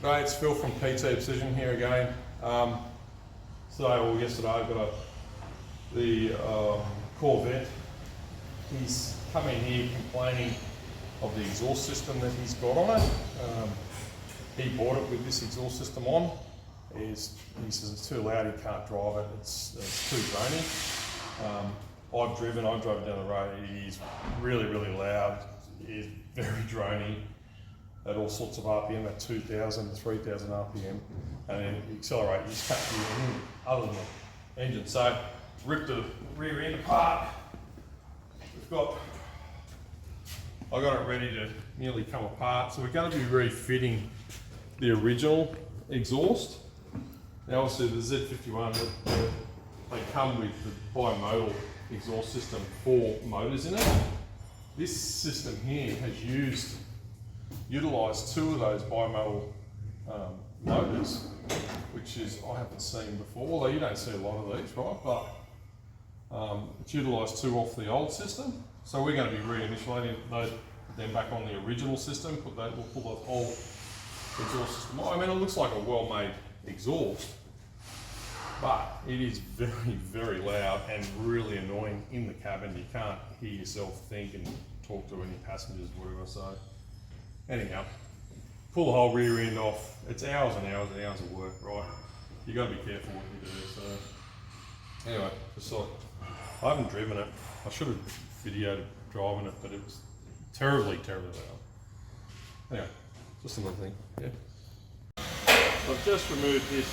Right, it's Phil from PT Precision here again. Yesterday I got the Corvette. He's come in here complaining of the exhaust system that he's got on it. He bought it with this exhaust system on. He says it's too loud, he can't drive it, it's too drony. I drove it down the road, it is really loud, it is very drony at all sorts of RPM, at 2,000 to 3,000 RPM, and then you accelerate, you just can't hear anything other than the engine. So, ripped the rear end apart. I got it ready to nearly come apart, so we're going to be refitting the original exhaust. Now obviously the Z51, they come with the bimodal exhaust system, 4 motors in it. This system here has utilised 2 of those bimodal motors, which is I haven't seen before, although you don't see a lot of these, right? But it's utilised 2 off the old system, so we're going to be reinitiating them back on the original system. We'll pull the whole exhaust system. I mean, it looks like a well-made exhaust, but it is very loud and really annoying in the cabin. You can't hear yourself think and talk to any passengers, whatever. So anyhow, pull the whole rear end off. It's hours and hours and hours of work, right? You got to be careful what you do. So anyway, I haven't driven it. I should have videoed driving it, but it was terribly loud. Anyway, just another thing. Yeah. I've just removed this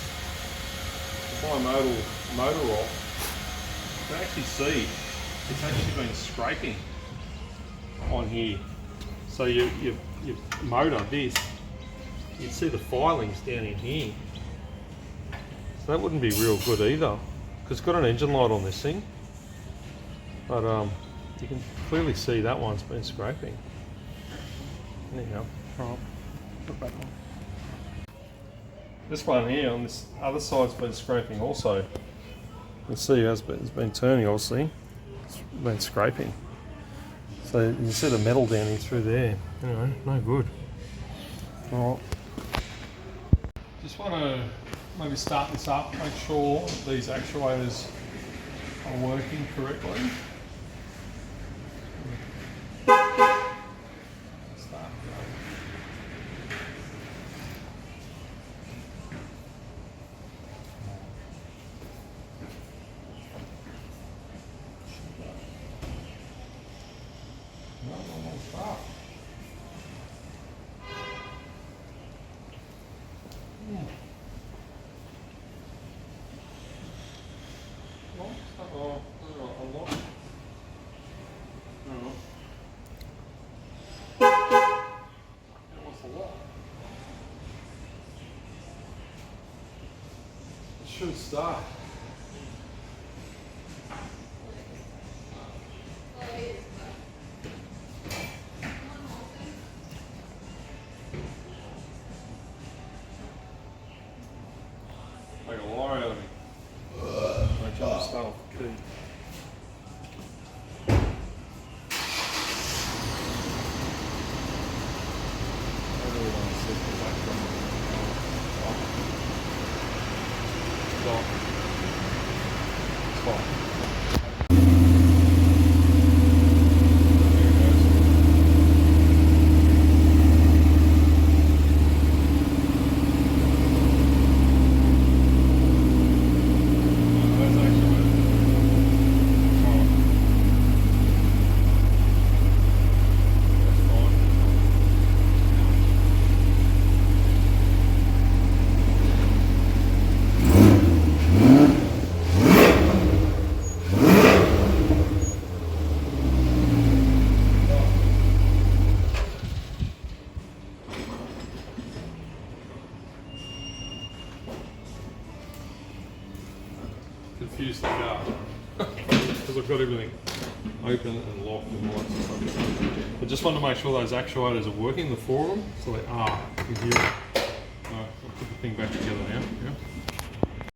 bimodal motor off. You can actually see it's actually been scraping on here. So your motor, this, you'd see the filings down in here. So that wouldn't be real good either, because it's got an engine light on this thing. But you can clearly see that one's been scraping. Anyhow, put back on. This one here on this other side's been scraping also. You can see it's been turning, obviously. It's been scraping. So you can see the metal down in through there. Anyway, no good. Alright. Just want to maybe start this up, make sure these actuators are working correctly. Should start. Make a lie out of me. Make sure to start off the key. I really want to see the background. It's fine. Confused the car because I've got everything open and locked and lights and stuff. I just want to make sure those actuators are working, the 4 of them, so they are in here. I'll put the thing back together now. Yeah.